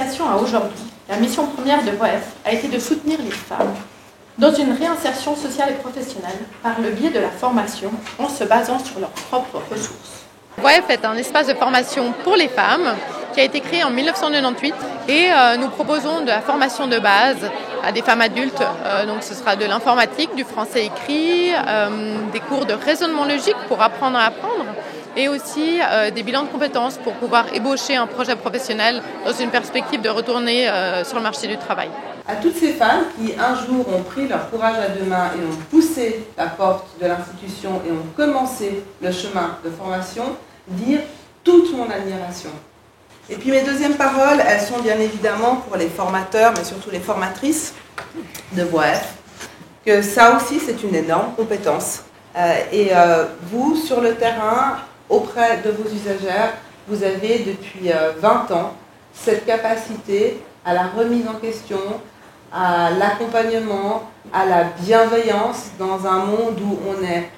création à aujourd'hui, la mission première de WOEF a été de soutenir les femmes dans une réinsertion sociale et professionnelle par le biais de la formation en se basant sur leurs propres ressources. WOEF est un espace de formation pour les femmes qui a été créé en 1998 et nous proposons de la formation de base à des femmes adultes. Donc ce sera de l'informatique, du français écrit, des cours de raisonnement logique pour apprendre à apprendre et aussi des bilans de compétences pour pouvoir ébaucher un projet professionnel dans une perspective de retourner sur le marché du travail. À toutes ces femmes qui un jour ont pris leur courage à deux mains et ont poussé la porte de l'institution et ont commencé le chemin de formation, dire toute mon admiration. Et puis mes deuxièmes paroles, elles sont bien évidemment pour les formateurs, mais surtout les formatrices de WOEF, que ça aussi c'est une énorme compétence. Vous, sur le terrain, auprès de vos usagères, vous avez depuis 20 ans cette capacité à la remise en question, à l'accompagnement, à la bienveillance dans un monde où on est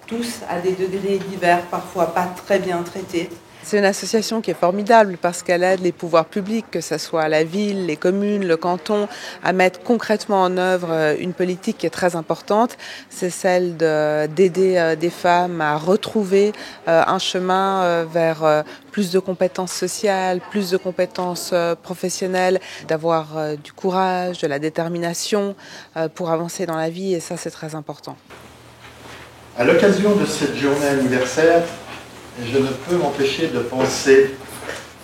tous à des degrés divers, parfois pas très bien traités. C'est une association qui est formidable parce qu'elle aide les pouvoirs publics, que ce soit la ville, les communes, le canton, à mettre concrètement en œuvre une politique qui est très importante. C'est celle d'aider des femmes à retrouver un chemin vers plus de compétences sociales, plus de compétences professionnelles, d'avoir du courage, de la détermination pour avancer dans la vie, et ça c'est très important. À l'occasion de cette journée anniversaire, je ne peux m'empêcher de penser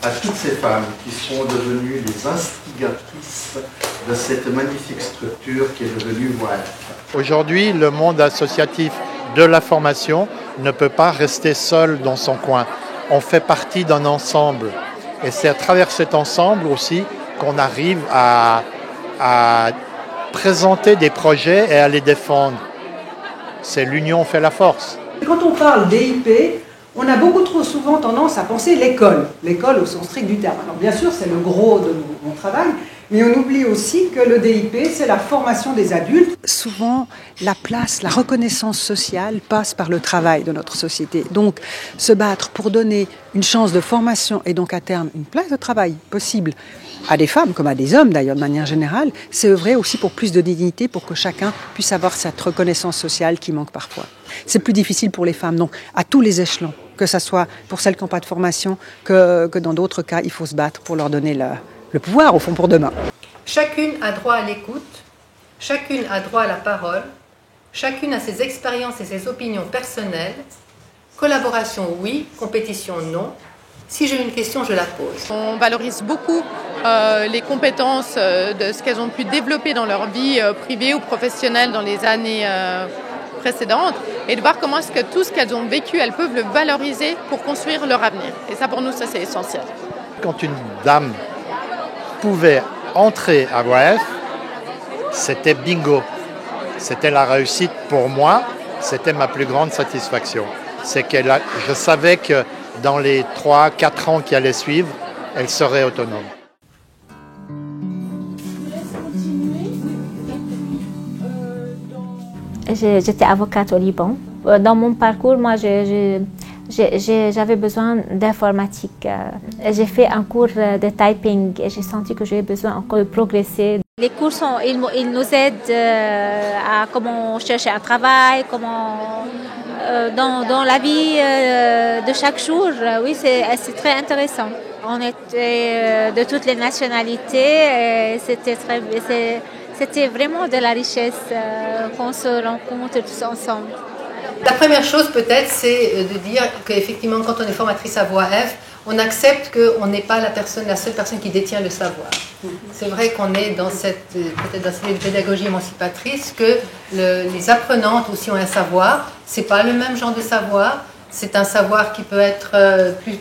à toutes ces femmes qui sont devenues les instigatrices de cette magnifique structure qui est devenue WOEF. Aujourd'hui, le monde associatif de la formation ne peut pas rester seul dans son coin. On fait partie d'un ensemble. Et c'est à travers cet ensemble aussi qu'on arrive à présenter des projets et à les défendre. C'est l'union fait la force. Quand on parle DIP, on a beaucoup trop souvent tendance à penser l'école au sens strict du terme. Alors bien sûr, c'est le gros de mon travail, mais on oublie aussi que le DIP, c'est la formation des adultes. Souvent, la place, la reconnaissance sociale passe par le travail de notre société. Donc, se battre pour donner une chance de formation et donc à terme une place de travail possible à des femmes comme à des hommes d'ailleurs de manière générale, c'est œuvrer aussi pour plus de dignité, pour que chacun puisse avoir cette reconnaissance sociale qui manque parfois. C'est plus difficile pour les femmes, donc à tous les échelons, que ce soit pour celles qui n'ont pas de formation, que dans d'autres cas, il faut se battre pour leur donner le pouvoir, au fond, pour demain. Chacune a droit à l'écoute, chacune a droit à la parole, chacune a ses expériences et ses opinions personnelles. Collaboration, oui, compétition, non. Si j'ai une question, je la pose. On valorise beaucoup les compétences de ce qu'elles ont pu développer dans leur vie privée ou professionnelle dans les années précédentes et de voir comment est-ce que tout ce qu'elles ont vécu, elles peuvent le valoriser pour construire leur avenir. Et ça, pour nous, ça c'est essentiel. Quand une dame pouvait entrer à WOEF, c'était bingo. C'était la réussite pour moi, c'était ma plus grande satisfaction. C'est que je savais que dans les 3-4 ans qui allaient suivre, elle serait autonome. J'étais avocate au Liban. Dans mon parcours, moi, j'avais besoin d'informatique. J'ai fait un cours de typing et j'ai senti que j'avais besoin encore de progresser. Les cours, ils nous aident à comment chercher un travail, comment dans la vie de chaque jour. Oui, c'est très intéressant. On était de toutes les nationalités. C'était vraiment de la richesse qu'on se rencontre tous ensemble. La première chose peut-être, c'est de dire qu'effectivement, quand on est formatrice à WOEF, on accepte qu'on n'est pas la seule personne qui détient le savoir. C'est vrai qu'on est peut-être dans cette pédagogie émancipatrice que les apprenantes aussi ont un savoir. C'est pas le même genre de savoir. C'est un savoir qui peut être plus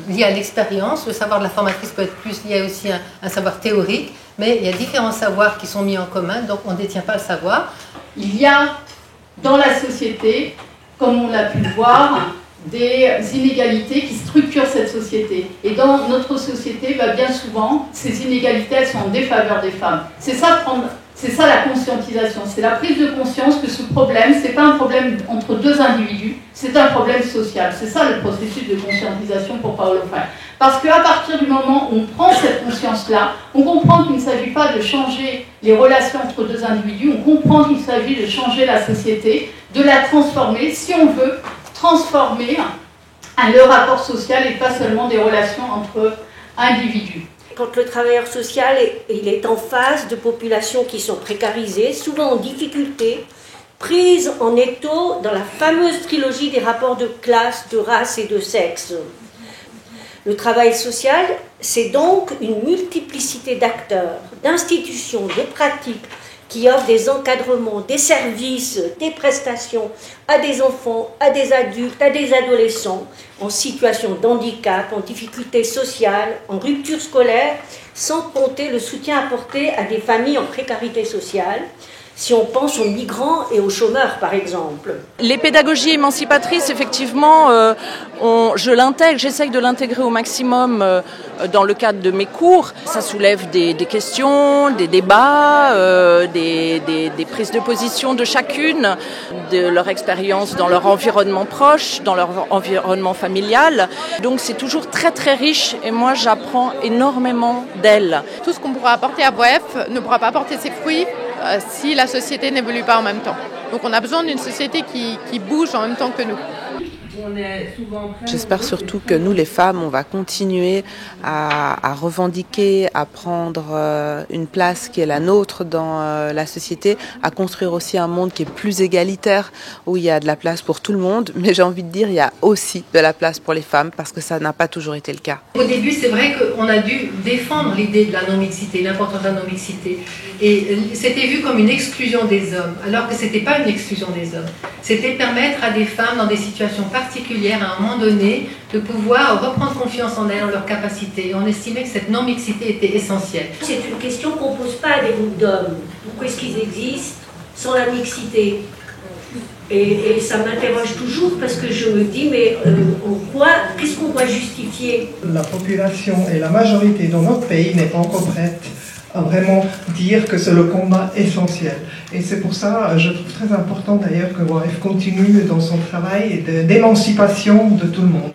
lié à l'expérience. Le savoir de la formatrice peut être plus lié aussi à un savoir théorique. Mais il y a différents savoirs qui sont mis en commun, donc on ne détient pas le savoir. Il y a dans la société, comme on l'a pu le voir, des inégalités qui structurent cette société. Et dans notre société, bien souvent, ces inégalités, elles sont en défaveur des femmes. C'est ça, prendre C'est ça la conscientisation, c'est la prise de conscience que ce problème, ce n'est pas un problème entre deux individus, c'est un problème social. C'est ça le processus de conscientisation pour Paulo Freire. Parce qu'à partir du moment où on prend cette conscience-là, on comprend qu'il ne s'agit pas de changer les relations entre deux individus, on comprend qu'il s'agit de changer la société, de la transformer, si on veut transformer le rapport social et pas seulement des relations entre individus. Quand le travailleur social il est en face de populations qui sont précarisées, souvent en difficulté, prises en étau dans la fameuse trilogie des rapports de classe, de race et de sexe. Le travail social, c'est donc une multiplicité d'acteurs, d'institutions, de pratiques qui offrent des encadrements, des services, des prestations à des enfants, à des adultes, à des adolescents en situation de handicap, en difficulté sociale, en rupture scolaire, sans compter le soutien apporté à des familles en précarité sociale, si on pense aux migrants et aux chômeurs, par exemple. Les pédagogies émancipatrices, effectivement, j'essaye de l'intégrer au maximum dans le cadre de mes cours. Ça soulève des questions, des débats, des prises de position de chacune, de leur expérience dans leur environnement proche, dans leur environnement familial. Donc c'est toujours très très riche et moi j'apprends énormément d'elles. Tout ce qu'on pourra apporter à Boef ne pourra pas porter ses fruits si la société n'évolue pas en même temps. Donc on a besoin d'une société qui bouge en même temps que nous. J'espère surtout que nous, les femmes, on va continuer à revendiquer, à prendre une place qui est la nôtre dans la société, à construire aussi un monde qui est plus égalitaire, où il y a de la place pour tout le monde. Mais j'ai envie de dire, il y a aussi de la place pour les femmes, parce que ça n'a pas toujours été le cas. Au début, c'est vrai qu'on a dû défendre l'idée de la non-mixité, l'importance de la non-mixité. Et c'était vu comme une exclusion des hommes, alors que ce n'était pas une exclusion des hommes. C'était permettre à des femmes dans des situations particulières, à un moment donné, de pouvoir reprendre confiance en elles, en leurs capacités. On estimait que cette non-mixité était essentielle. C'est une question qu'on ne pose pas à des groupes d'hommes. Pourquoi est-ce qu'ils existent sans la mixité ? Et ça m'interroge toujours parce que je me dis, mais qu'est-ce qu'on doit justifier ? La population et la majorité dans notre pays n'est pas encore prête à vraiment dire que c'est le combat essentiel. Et c'est pour ça, je trouve très important d'ailleurs que Boef continue dans son travail d'émancipation de tout le monde.